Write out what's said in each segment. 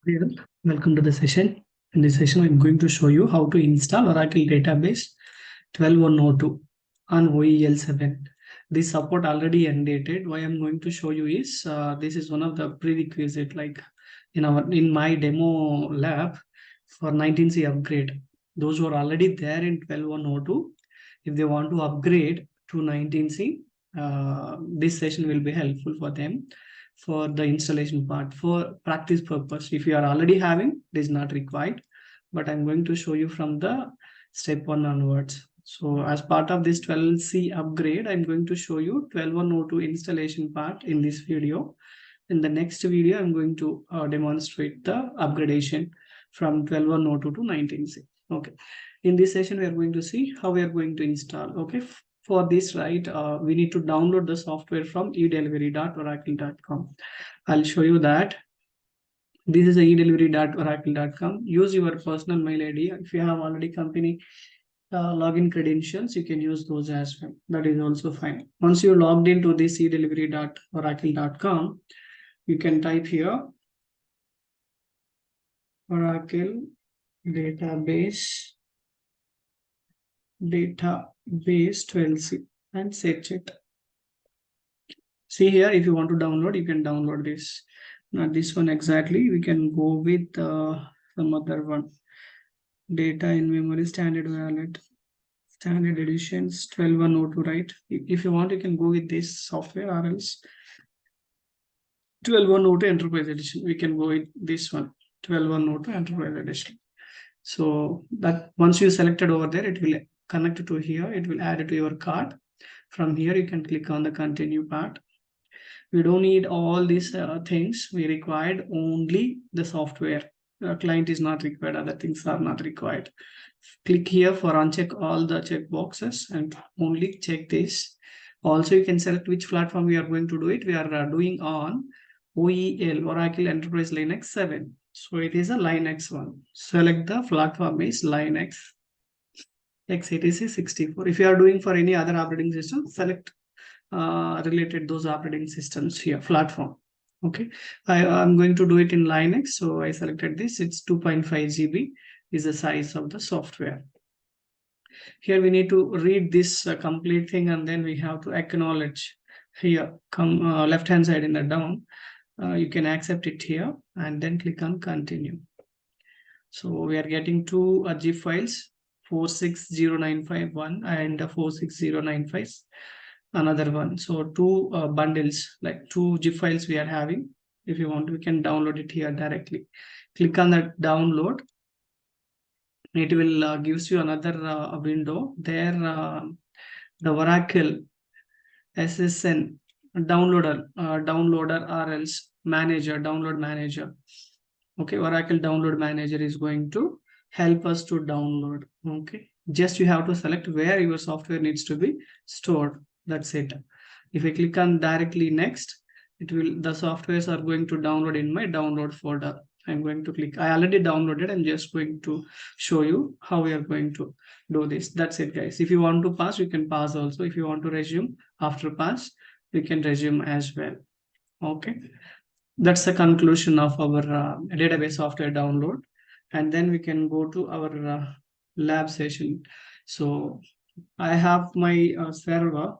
Here, welcome to the session. In this session, I'm going to show you how to install Oracle Database 12102 on OEL 7. This support already undated. Why I'm going to show you is this is one of the prerequisite, like in my demo lab for 19C upgrade. Those who are already there in 12102, if they want to upgrade to 19C, this session will be helpful for them for the installation part. For practice purpose, if you are already having, it is not required, but I'm going to show you from the step 1 onwards. So as part of this 12C upgrade, I'm going to show you 12102 installation part in this video. In the next video, I'm going to demonstrate the upgradation from 12102 to 19C. Okay, in this session we are going to see how we are going to install. Okay, for this, right, we need to download the software from edelivery.oracle.com. I'll show you that. This is edelivery.oracle.com. Use your personal mail ID. If you have already company login credentials, you can use those as well. That is also fine. Once you logged into this edelivery.oracle.com, you can type here Oracle database 12C and search it. See here, if you want to download, you can download this. Not this one exactly. We can go with some other one. Data in memory standard wallet, standard editions 12102, right? If you want, you can go with this software, or else 12102 enterprise edition. We can go with this one, 12102 enterprise edition. So that once you selected over there, it will connect to here. It will add it to your cart. From here, you can click on the continue part. We don't need all these things. We required only the software. The client is not required. Other things are not required. Click here for uncheck all the check boxes and only check this. Also, you can select which platform we are going to do it. We are doing on OEL, Oracle Enterprise Linux 7. So it is a Linux one. Select the platform is Linux x86 64. If you are doing for any other operating system, select related those operating systems here, platform. Okay, I'm going to do it in Linux. So I selected this. It's 2.5 GB is the size of the software. Here we need to read this complete thing, and then we have to acknowledge here. Come left hand side in the down. You can accept it here and then click on continue. So we are getting two zip files, 460951 and 46095, another one. So two bundles, like two zip files we are having. If you want, we can download it here directly. Click on that download. It will gives you another window there. The Oracle SSN downloader or else manager, download manager. Okay, Oracle download manager is going to help us to download. Okay, just you have to select where your software needs to be stored. That's it. If I click on directly next, it will, the softwares are going to download in my download folder. I'm going to click. I already downloaded. I'm just going to show you how we are going to do this. That's it, guys. If you want to pass, you can pass also. If you want to resume after pass, we can resume as well. Okay, that's the conclusion of our database software download, and then we can go to our lab session. So I have my server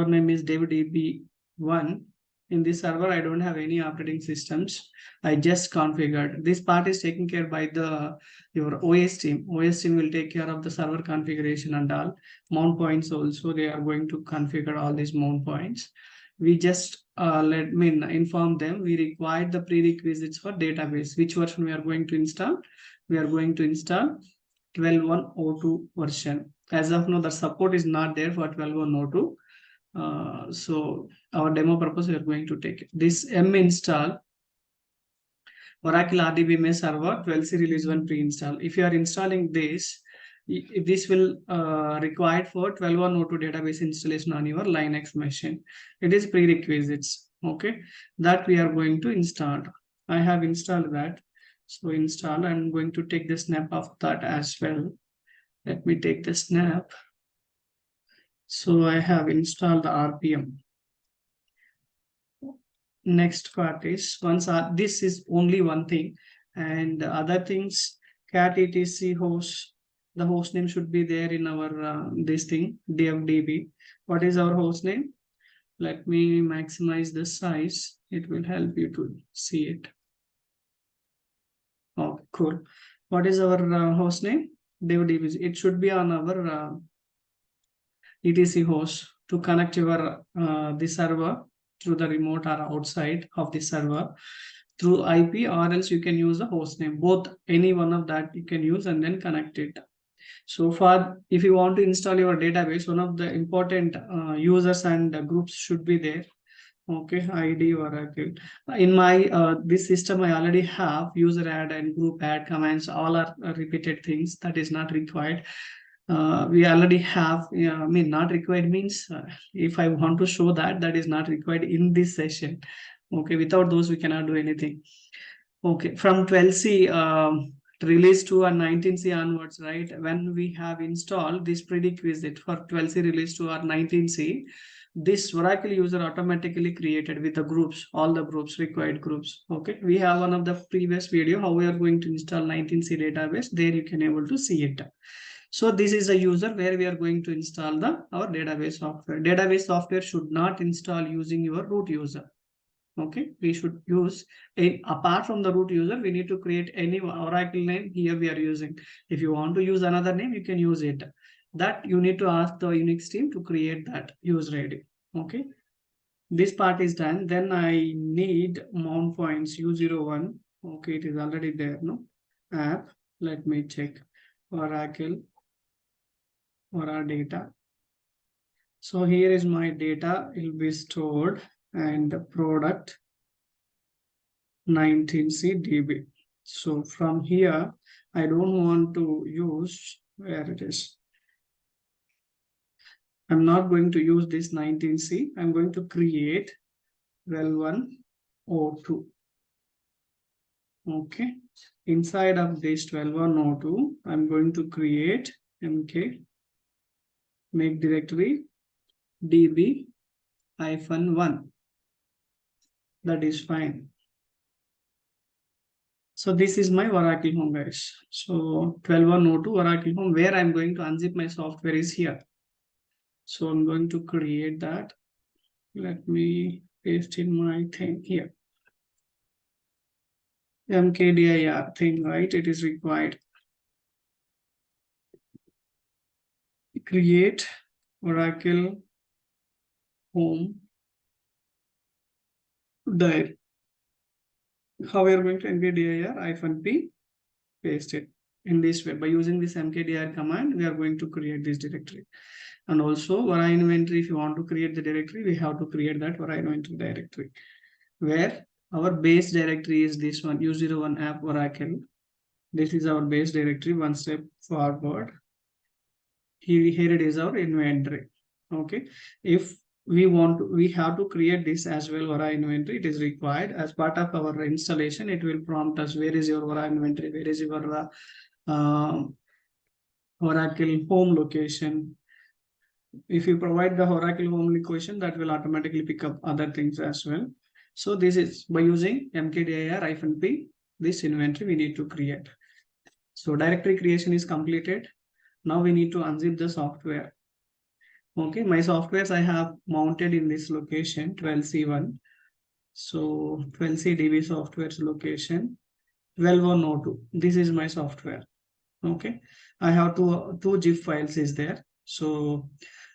name is davidab1. In this server, I don't have any operating systems. I just configured. This part is taken care by the your OS team. OS team will take care of the server configuration and all. Mount points also, they are going to configure all these mount points. We just let me inform them we require the prerequisites for database. Which version we are going to install? We are going to install 12102 version. As of now, the support is not there for 12102. So our demo purpose, we are going to take it. This M install Oracle RDBMS server 12C release 1 pre-install. If you are installing this, this will required for 12102 database installation on your Linux machine. It is prerequisites. Okay, that we are going to install. I have installed that. So install. I'm going to take the snap of that as well. Let me take the snap. So I have installed the RPM. next part is this is only one thing, and other things cat etc host, the host name should be there in our this thing dfdb. What is our host name? Let me maximize the size, it will help you to see it. Oh, cool. What is our host name? dfdb, it should be on our etc host to connect your the server through the remote or outside of the server through IP, or else you can use the host name. Both, any one of that you can use and then connect it. So for if you want to install your database, one of the important users and groups should be there. Okay, ID Oracle. In my this system, I already have user add and group add commands. All are repeated things that is not required. We already have. I mean, not required means if I want to show that, that is not required in this session. Okay, without those we cannot do anything. Okay, from 12C release to a 19C onwards, right? When we have installed this prerequisite for 12C release to our 19C, this Oracle user automatically created with the groups, all the groups, required groups. Okay, we have one of the previous video how we are going to install 19C database. There you can able to see it. So this is a user where we are going to install the our database software. Database software should not install using your root user. Okay, we should use a apart from the root user, we need to create any Oracle name here we are using. If you want to use another name, you can use it. That you need to ask the Unix team to create that user ID. Okay, this part is done. Then I need mount points U01. Okay, it is already there. No app. Let me check Oracle or our data. So here is my data. It will be stored and the product 19C DB. So from here, I don't want to use where it is. I'm not going to use this 19C. I'm going to create well102. Okay. Inside of this 12102, I'm going to create mk make directory db-1. That is fine. So this is my Oracle home, guys. So 12102 Oracle home, where I'm going to unzip my software is here. So I'm going to create that. Let me paste in my thing here. mkdir thing, right? It is required. Create Oracle home dir. How we are going to mkdir-p paste it in this way. By using this mkdir command, we are going to create this directory. And also Vara inventory, if you want to create the directory, we have to create that Vara inventory directory, where our base directory is this one, U01 app Oracle. This is our base directory. One step forward. Here it is our inventory. Okay. If we want to, we have to create this as well, Vara inventory. It is required as part of our installation. It will prompt us, where is your Vara inventory? Where is your Oracle home location? If you provide the Oracle home location, that will automatically pick up other things as well. So this is by using mkdir-p, this inventory we need to create. So directory creation is completed. Now we need to unzip the software. Okay, my softwares I have mounted in this location 12C1. So 12C DB software's location 12102. This is my software. Okay, I have two zip files is there. So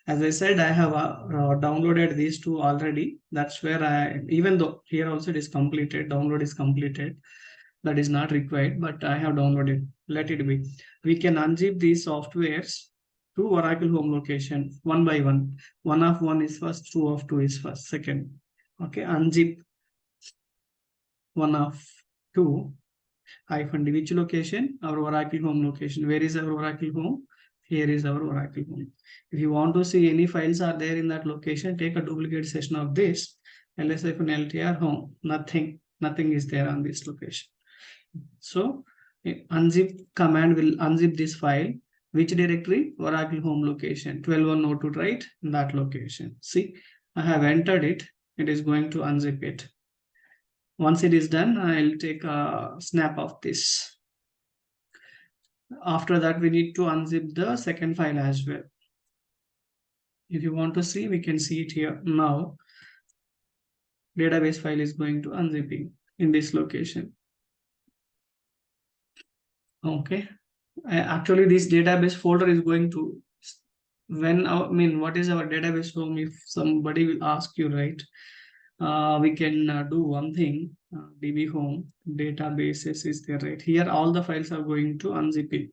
as I said, I have downloaded these two already. That's where even though here also it is completed, download is completed. That is not required, but I have downloaded. Let it be. We can unzip these softwares to Oracle home location one by one. One of one is first, two of two is first, second. Okay, unzip one of two. -d, which location? Our Oracle home location. Where is our Oracle home? Here is our Oracle home. If you want to see any files are there in that location, take a duplicate session of this ls-ltr home. Nothing is there on this location. So unzip command will unzip this file. Which directory? Oracle home location 12102, right? In that location. See, I have entered it. It is going to unzip it. Once it is done, I'll take a snap of this. After that, we need to unzip the second file as well. If you want to see, we can see it here. Now, database file is going to unzipping in this location. Okay. Actually, this database folder is going to, what is our database home? If somebody will ask you, right? We can do one thing, db home databases is there, right? Here all the files are going to unzip it.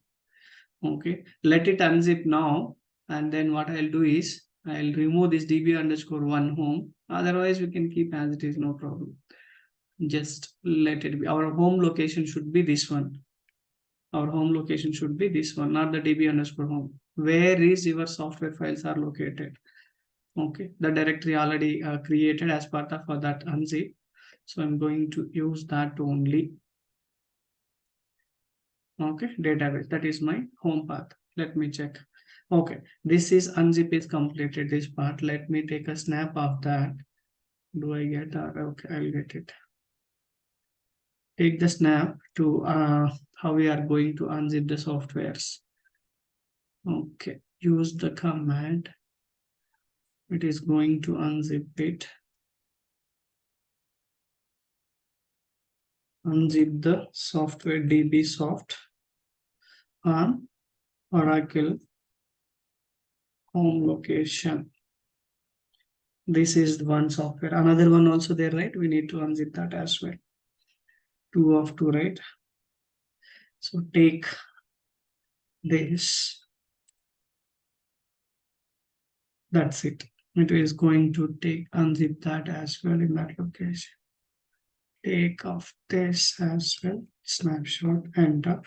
Okay, let it unzip now, and then what I'll do is I'll remove this db_1 home. Otherwise we can keep as it is, no problem. Just let it be. Our home location should be this one. Our home location should be this one, not the db_home. Where is your software files are located? Okay, the directory already created as part of that unzip. So I'm going to use that only. Okay, database, that is my home path. Let me check. Okay, this is unzip is completed, this part. Let me take a snap of that. Do I get okay, I'll get it. Take the snap to how we are going to unzip the softwares. Okay, use the command. It is going to unzip it. Unzip the software dbsoft on Oracle home location. This is one software. Another one also there, right? We need to unzip that as well. 2 of 2, right? So take this. That's it. It is going to take unzip that as well in that location. Take off this as well. Snapshot, enter.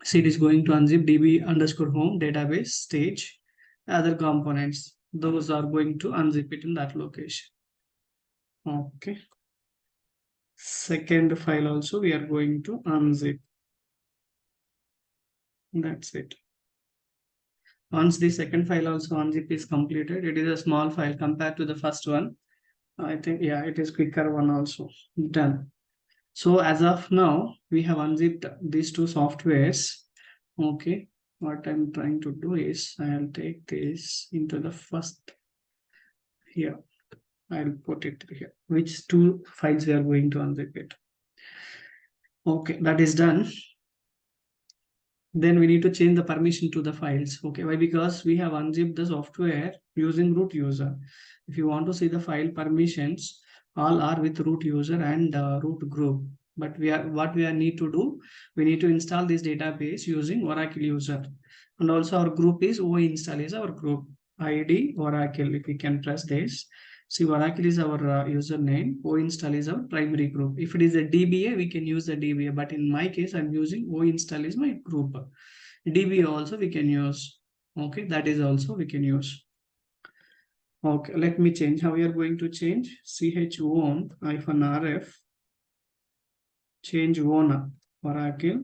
See, it is going to unzip db_home database stage, other components. Those are going to unzip it in that location. Okay. Second file also we are going to unzip. That's it. Once the second file also unzip is completed, it is a small file compared to the first one. I think, yeah, it is quicker one also. Done. So as of now, we have unzipped these two softwares. Okay. What I'm trying to do is I'll take this into the first here. I'll put it here. Which two files we are going to unzip it. Okay, that is done. Then we need to change the permission to the files. Okay, why? Because we have unzipped the software using root user. If you want to see the file permissions, all are with root user and root group. But what we need to do, we need to install this database using Oracle user. And also our group is OEL is our group ID Oracle. If we can press this, see, Oracle is our username, OInstall is our primary group. If it is a DBA, we can use the DBA, but in my case, I'm using OInstall is my group. DBA also we can use. Okay, that is also we can use. Okay, let me change. How we are going to change? chown-rf, change owner, Oracle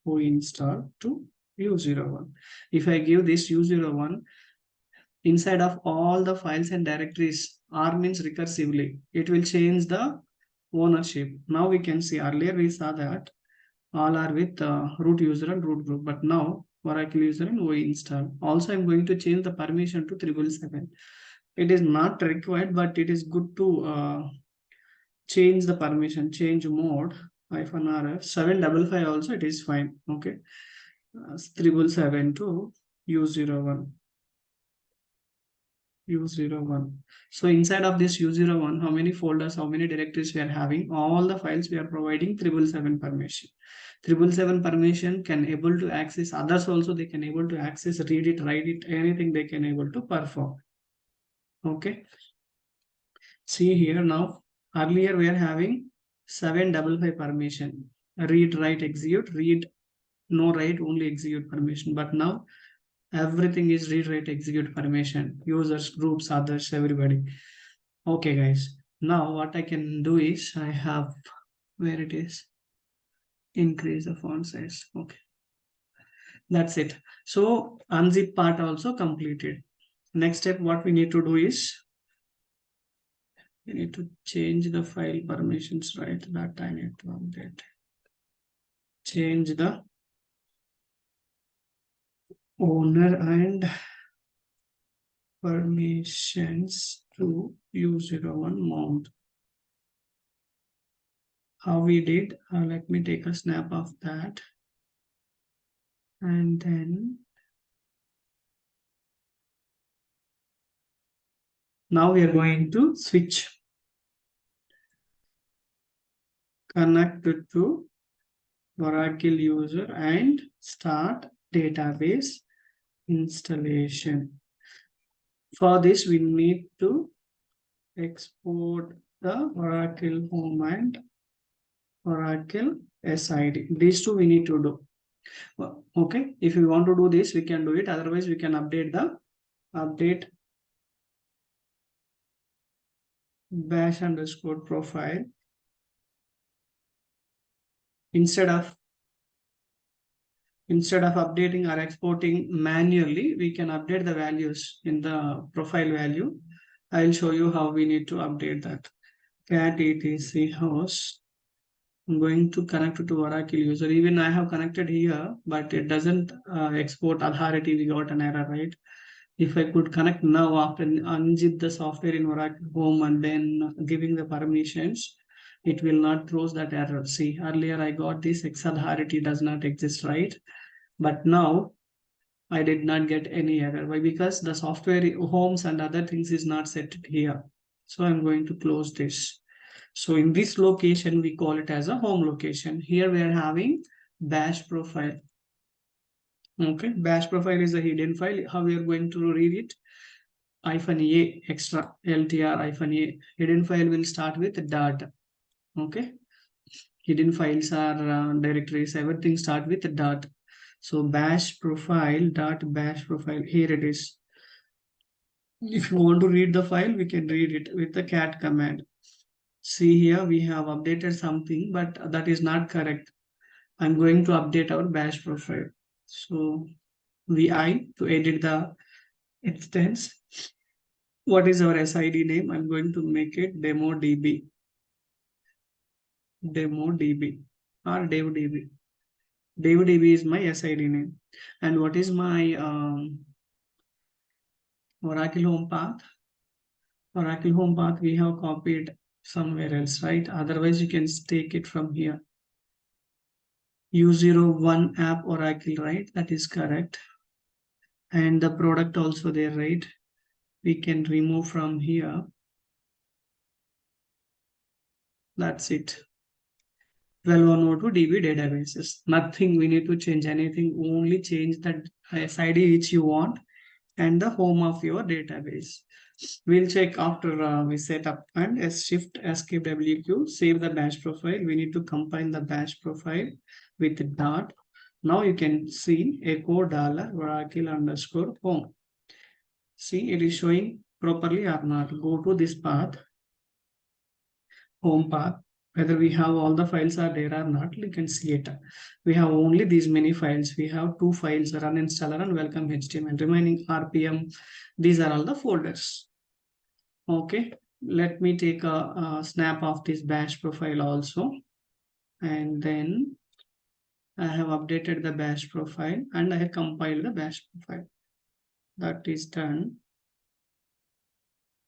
:OInstall to U01. If I give this U01, inside of all the files and directories, R means recursively, it will change the ownership. Now we can see, earlier we saw that all are with root user and root group, but now Oracle user and OEinstall. Also, I'm going to change the permission to 777. It is not required, but it is good to change the permission, change mode -rf 755 also it is fine. Okay, 777 to U01. U01. So inside of this U01, how many folders, how many directories we are having, all the files we are providing 777 permission. 777 permission can able to access others also, they can able to access, read it, write it, anything they can able to perform. Okay. See here now, earlier we are having 755 permission, read, write, execute, read, no write, only execute permission. But now everything is read, write, execute permission, users, groups, others, everybody. Okay, guys. Now what I can do is I have, where it is, increase the font size. Okay, that's it. So unzip part also completed. Next step, what we need to do is We need to change the file permissions, right? That I need to update. Change the owner and permissions to U01 mount. How we did, let me take a snap of that. And then now we are going to switch, connect it to Oracle user and start database installation. For this, we need to export the Oracle home and Oracle SID. These two we need to do. Okay, if we want to do this, we can do it. Otherwise, we can update bash underscore profile. Instead of updating or exporting manually, we can update the values in the profile value. I'll show you how we need to update that. Cat etc host. I'm going to connect it to Oracle user. Even I have connected here, but it doesn't export authority. We got an error, right? If I could connect now after unzip the software in Oracle Home and then giving the permissions, it will not throw that error. See, earlier I got this X authority does not exist, right? But now I did not get any error. Why? Because the software homes and other things is not set here. So I'm going to close this. So in this location, we call it as a home location. Here we are having bash profile. Okay, bash profile is a hidden file. How we are going to read it? -a extra ltr -a. Hidden file will start with dot. Okay, hidden files are directories. Everything start with dot. So bash profile dot bash profile. Here it is. If you want to read the file, we can read it with the cat command. See here, we have updated something, but that is not correct. I'm going to update our bash profile. So vi to edit the instance. What is our SID name? I'm going to make it demo db or devdb. Devdb is my SID name. And what is my Oracle home path? Oracle home path we have copied somewhere else, right? Otherwise, you can take it from here. U01 app Oracle, right? That is correct. And the product also there, right? We can remove from here. That's it. 12.102 DB databases. Nothing we need to change anything. Only change the SID which you want and the home of your database. We'll check after we set up and shift escape WQ, save the bash profile. We need to combine the bash profile with the dot. Now you can see echo dollar Oracle underscore home. See, it is showing properly or not. Go to this path, home path. Whether we have all the files are there or not, you can see it. We have only these many files. We have two files, run installer and welcome HTML. Remaining RPM, these are all the folders. Okay, let me take a snap of this bash profile also. And then I have updated the bash profile and I have compiled the bash profile. That is done.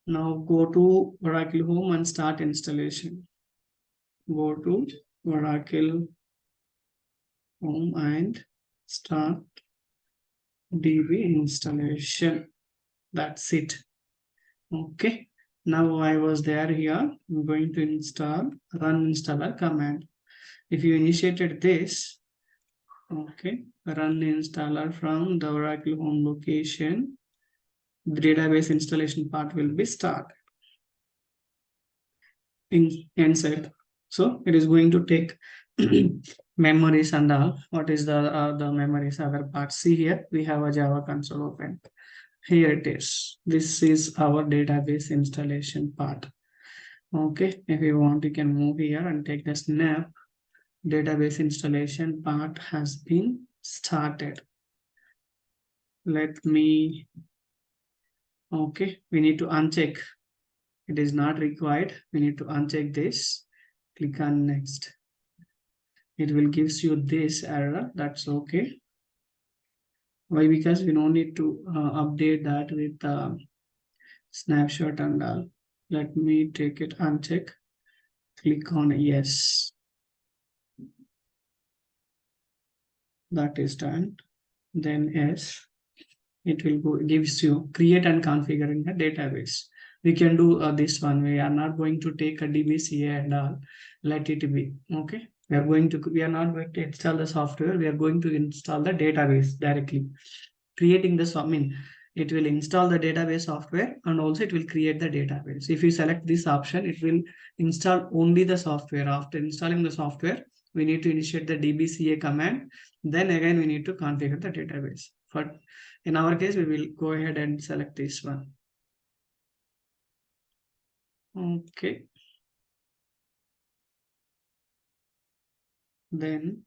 Now go to Oracle Home and start installation. Go to Oracle Home and start DB installation. That's it. Okay. Now I was there here. I'm going to install run installer command. If you initiated this, okay, run installer from the Oracle home location, the database installation part will be started inside. So it is going to take memories and all. What is the memories other parts? See here, we have a Java console open. Here it is. This is our database installation part. Okay, if you want, you can move here and take the snap. Database installation part has been started. Let me, okay, we need to uncheck It is not required. We need to uncheck this. Click on next. It will gives you this error. That's okay. Why? Because we don't need to update that with snapshot and all. Let me take it uncheck. Click on yes. That is done. Then yes. It will go gives you create and configure in the database. We can do this one. We are not going to take a DBCA and all. Let it be. Okay. We are not going to install the software. We are going to install the database directly. Creating this, I mean, it will install the database software and also it will create the database. If you select this option, it will install only the software. After installing the software, we need to initiate the DBCA command. Then again, we need to configure the database. For in our case, we will go ahead and select this one. Okay. Then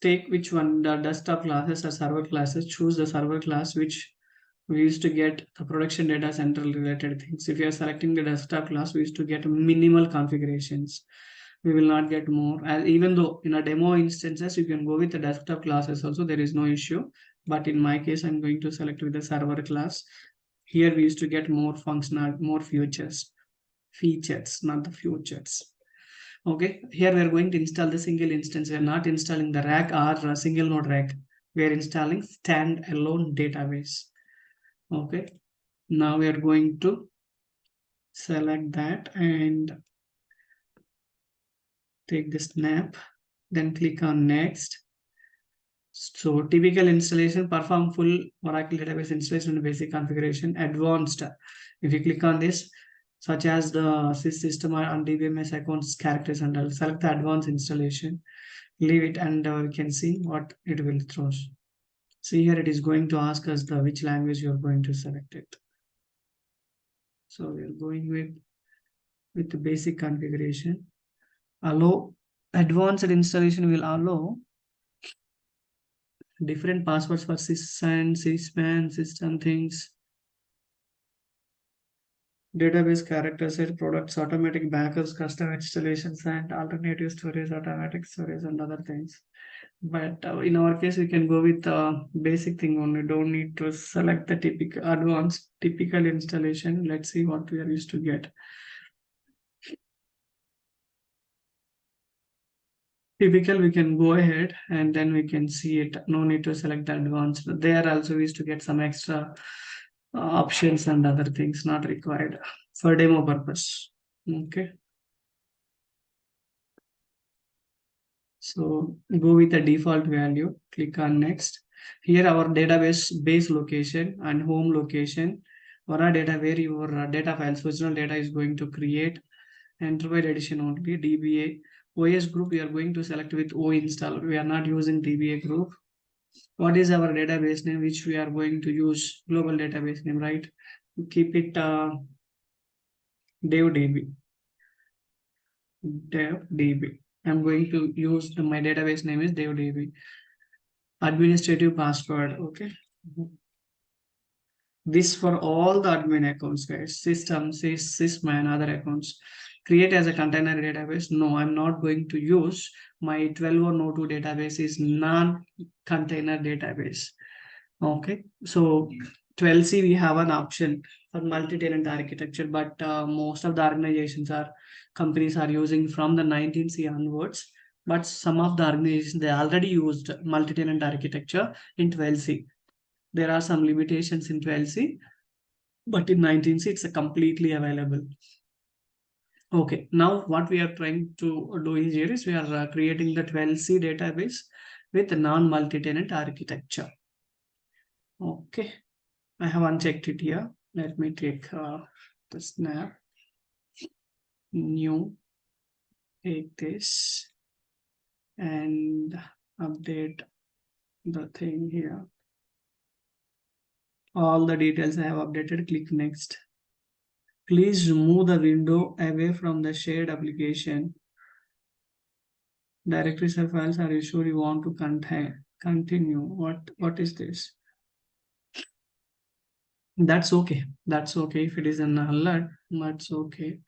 take which one, the desktop classes or server classes. Choose the server class which we used to get the production data central related things. If you are selecting the desktop class, we used to get minimal configurations. We will not get more. As even though in a demo instances, you can go with the desktop classes also, there is no issue. But in my case, I'm going to select with the server class. Here we used to get more functional, more features, not the futures. Okay, here we are going to install the single instance. We are not installing the rack or a single node rack. We are installing standalone database. Okay, now we are going to select that and take the snap, then click on next. So typical installation, perform full Oracle database installation and basic configuration. Advanced, if you click on this, such as the sys system and DBMS accounts characters, and I'll select the advanced installation, leave it, and we can see what it will throw. See here, it is going to ask us the which language you are going to select it. So we are going with the basic configuration. Allow advanced installation will allow different passwords for syspan, cspan, system things, database character set, products, automatic backups, custom installations, and alternative storage, automatic storage, and other things. But in our case, we can go with basic thing only. Don't need to select the typical advanced typical installation. Let's see what we are used to get. Typical, we can go ahead and then we can see it. No need to select the advanced. There also we used to get some extra options and other things not required for demo purpose. Okay. So go with the default value, click on next. Here our database base location and home location or a data where your data files, original data is going to create. Enterprise edition only, DBA. OS group, we are going to select with O install. We are not using DBA group. What is our database name which we are going to use? Global database name, right? Keep it DevDB. DevDB. I'm going to use my database name is DevDB. Administrative password. Okay. This for all the admin accounts, guys. System, sysman, other accounts. Create as a container database. No, I'm not going to use my 12.02 database is non-container database. Okay, so 12c we have an option for multi-tenant architecture, but most of the organizations are companies are using from the 19c onwards. But some of the organizations they already used multi-tenant architecture in 12c. There are some limitations in 12c, but in 19c it's a completely available. Okay, now what we are trying to do is here is we are creating the 12c database with non-multi-tenant architecture. Okay, I have unchecked it here. Let me take the snap, new, take this and update the thing here. All the details I have updated, click next. Please move the window away from the shared application. Directories or files are you sure you want to continue? What is this? That's okay. That's okay. If it is an alert, that's okay.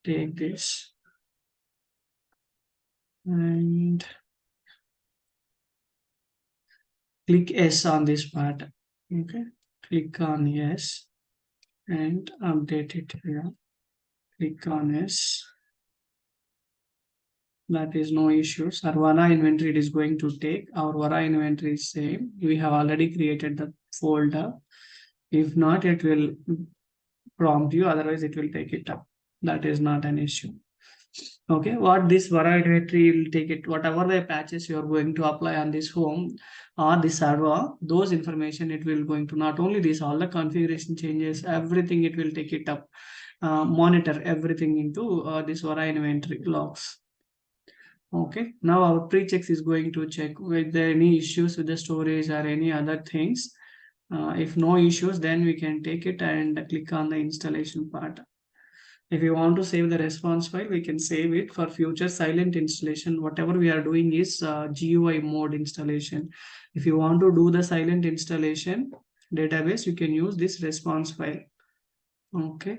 Take this and click yes on this part. Okay. Click on yes and update it here. Click on yes. That is no issues. Our Vara inventory it is going to take. Our Vara inventory is same. We have already created the folder. If not, it will prompt you. Otherwise, it will take it up. That is not an issue. Okay, what this variety will take it, whatever the patches you are going to apply on this home or this server, those information it will going to not only this, all the configuration changes, everything it will take it up, monitor everything into this Vara inventory logs. Okay, now our pre-checks is going to check with there any issues with the storage or any other things. If no issues, then we can take it and click on the installation part. If you want to save the response file, we can save it for future silent installation. Whatever we are doing is GUI mode installation. If you want to do the silent installation database, you can use this response file. Okay.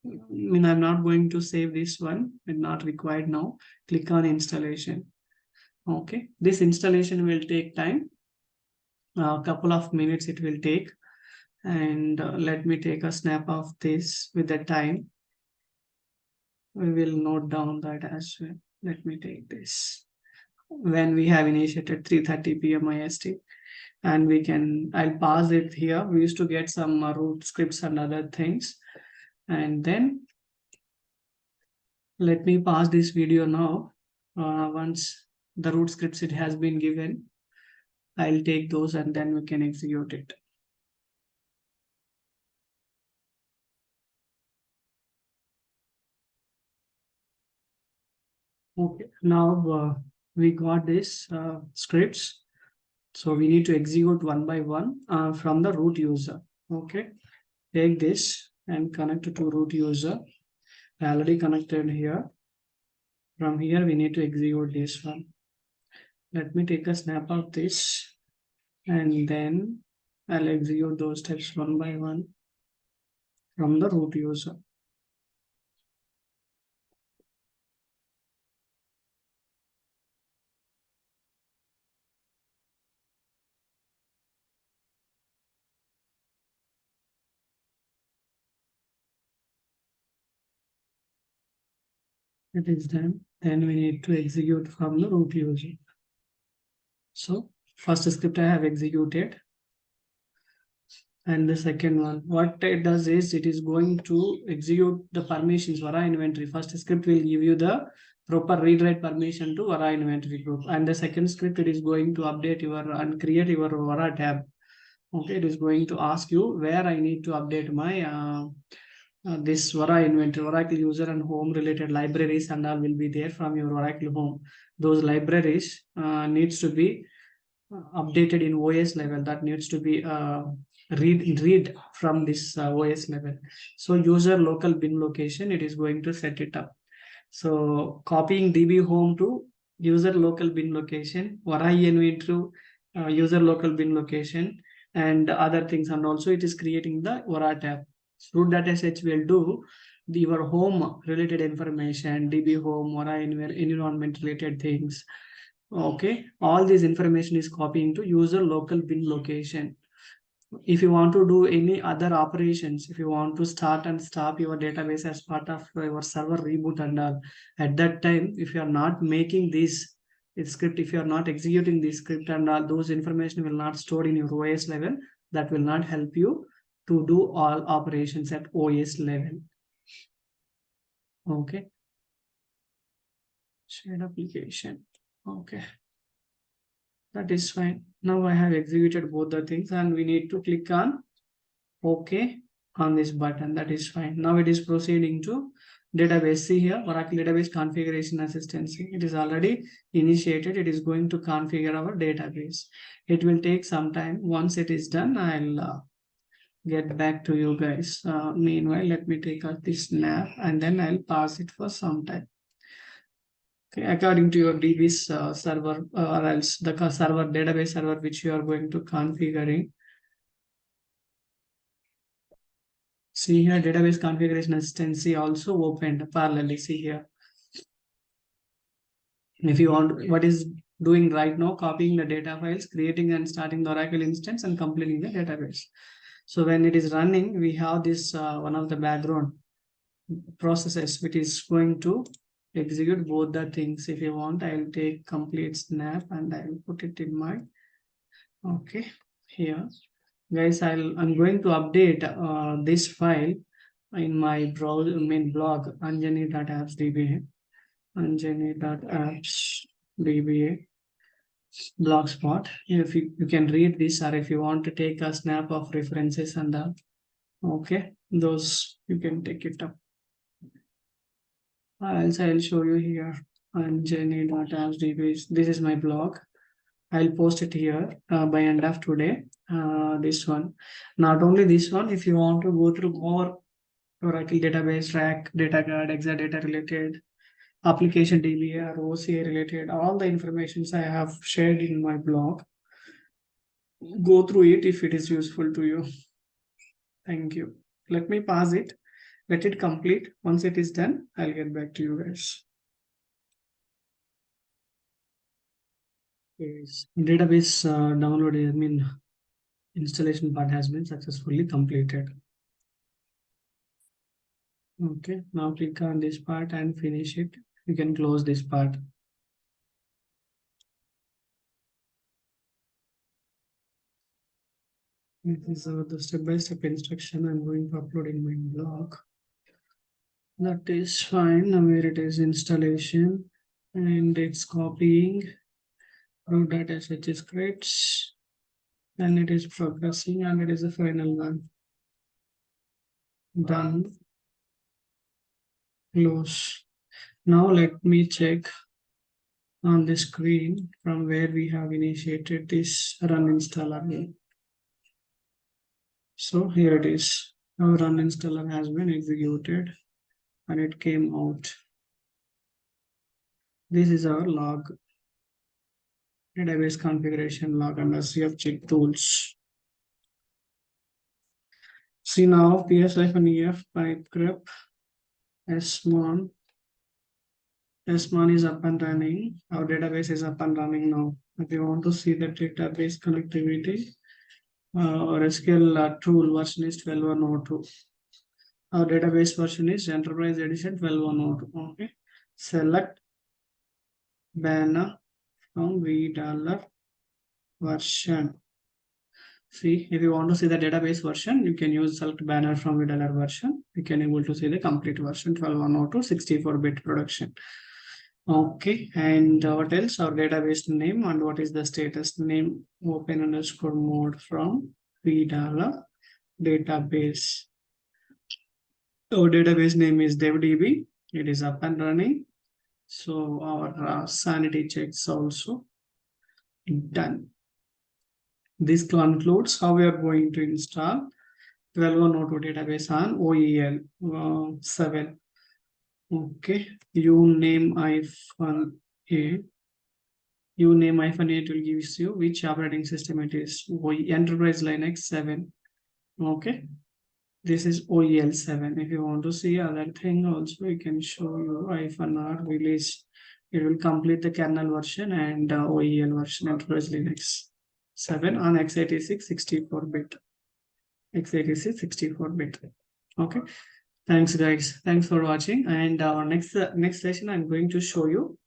I mean, I'm not going to save this one. It's not required now. Click on installation. Okay. This installation will take time. A couple of minutes it will take. And let me take a snap of this with the time. We will note down that as well. Let me take this. When we have initiated 3:30 p.m. IST, and I'll pause it here. We used to get some root scripts and other things. And then let me pause this video now. Once the root scripts it has been given, I'll take those and then we can execute it. Okay, now we got this scripts. So we need to execute one by one from the root user. Okay, take this and connect it to root user. I already connected here. From here, we need to execute this one. Let me take a snap of this and then I'll execute those steps one by one from the root user. It is done. Then we need to execute from the root user. So first script I have executed. And the second one, what it does is it is going to execute the permissions Vara inventory. First script will give you the proper read write permission to Vara inventory group. And the second script it is going to update your and create your Vara tab. Okay, it is going to ask you where I need to update my this Vara inventory, Oracle user and home related libraries and all will be there from your Oracle home. Those libraries needs to be updated in OS level. That needs to be read from this OS level. So user local bin location, it is going to set it up. So copying DB home to user local bin location, Vara inventory user local bin location and other things. And also it is creating the Vara tab. Root data sets will do your home related information, DB home, Vara environment related things. Okay, all this information is copying to user local bin location. If you want to do any other operations, if you want to start and stop your database as part of your server reboot and all, at that time, if you are not making this script, if you are not executing this script and all, those information will not store in your OS level. That will not help you to do all operations at OS level. Okay. Shared application. Okay. That is fine. Now I have executed both the things and we need to click on OK on this button. That is fine. Now it is proceeding to database. See here, Oracle database configuration assistance. It is already initiated. It is going to configure our database. It will take some time. Once it is done, I'll get back to you guys. Meanwhile, let me take out this snap and then I'll pass it for some time. Okay, according to your DB's server or else the server database server which you are going to configuring. See here, database configuration instance also opened parallelly. See here, if you want, what is doing right now, copying the data files, creating and starting the Oracle instance, and completing the database. So when it is running, we have this one of the background processes which is going to execute both the things. If you want, I will take complete snap and I will put it in my okay here. Guys, I'm going to update this file in my browser main blog anjani.appsdba anjani.appsdba blogspot. If you can read this, or if you want to take a snap of references and okay, those you can take it up. Also, I'll show you here anjani.appsdba. This is my blog. I'll post it here by end of today. This one, not only this one. If you want to go through more Oracle database, rack, data guard, Exadata related, application DBA or OCA related, all the informations I have shared in my blog. Go through it if it is useful to you. Thank you. Let me pause it. Let it complete. Once it is done, I'll get back to you guys. Yes. Database download, installation part has been successfully completed. Okay, now click on this part and finish it. You can close this part. This is the step-by-step instruction I'm going to upload in my blog. That is fine. Now where it is installation and it's copying root data sh scripts and it is progressing and it is the final one. Done. Close. Now let me check on the screen from where we have initiated this run installer. So here it is. Our run installer has been executed and it came out. This is our log, database configuration log under CF tools. See now ps-ef pipe grep smon is up and running. Our database is up and running now. If you want to see the database connectivity, our SQL tool version is 12.102. Our database version is Enterprise Edition 12.102. Okay. Select banner from $V version. See, if you want to see the database version, you can use select banner from $V version. You can able to see the complete version 12.102 64-bit production. Okay, and what else? Our database name and what is the status name open underscore mode from $V database. Our database name is devdb. It is up and running. So our sanity checks also done. This concludes how we are going to install 12.102 database on OEL 7. Okay, you name -a. You name -a, it will give you which operating system it is. Enterprise Linux 7. Okay, this is OEL 7. If you want to see other thing also, you can show you -r release. It will complete the kernel version and OEL version Enterprise Linux 7 on x86 64-bit. x86 64-bit. Okay. Thanks, guys. Thanks for watching. And our next session, I'm going to show you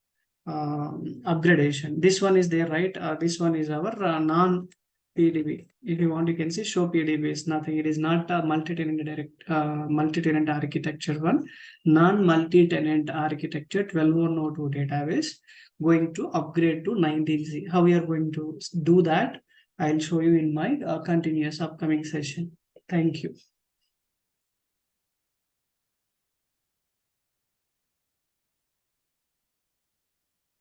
upgradation. This one is there, right? This one is our non-PDB. If you want, you can see show PDB is nothing. It is not a multi-tenant architecture one. Non-multi-tenant architecture 12.102 database going to upgrade to 19C. How we are going to do that? I'll show you in my continuous upcoming session. Thank you.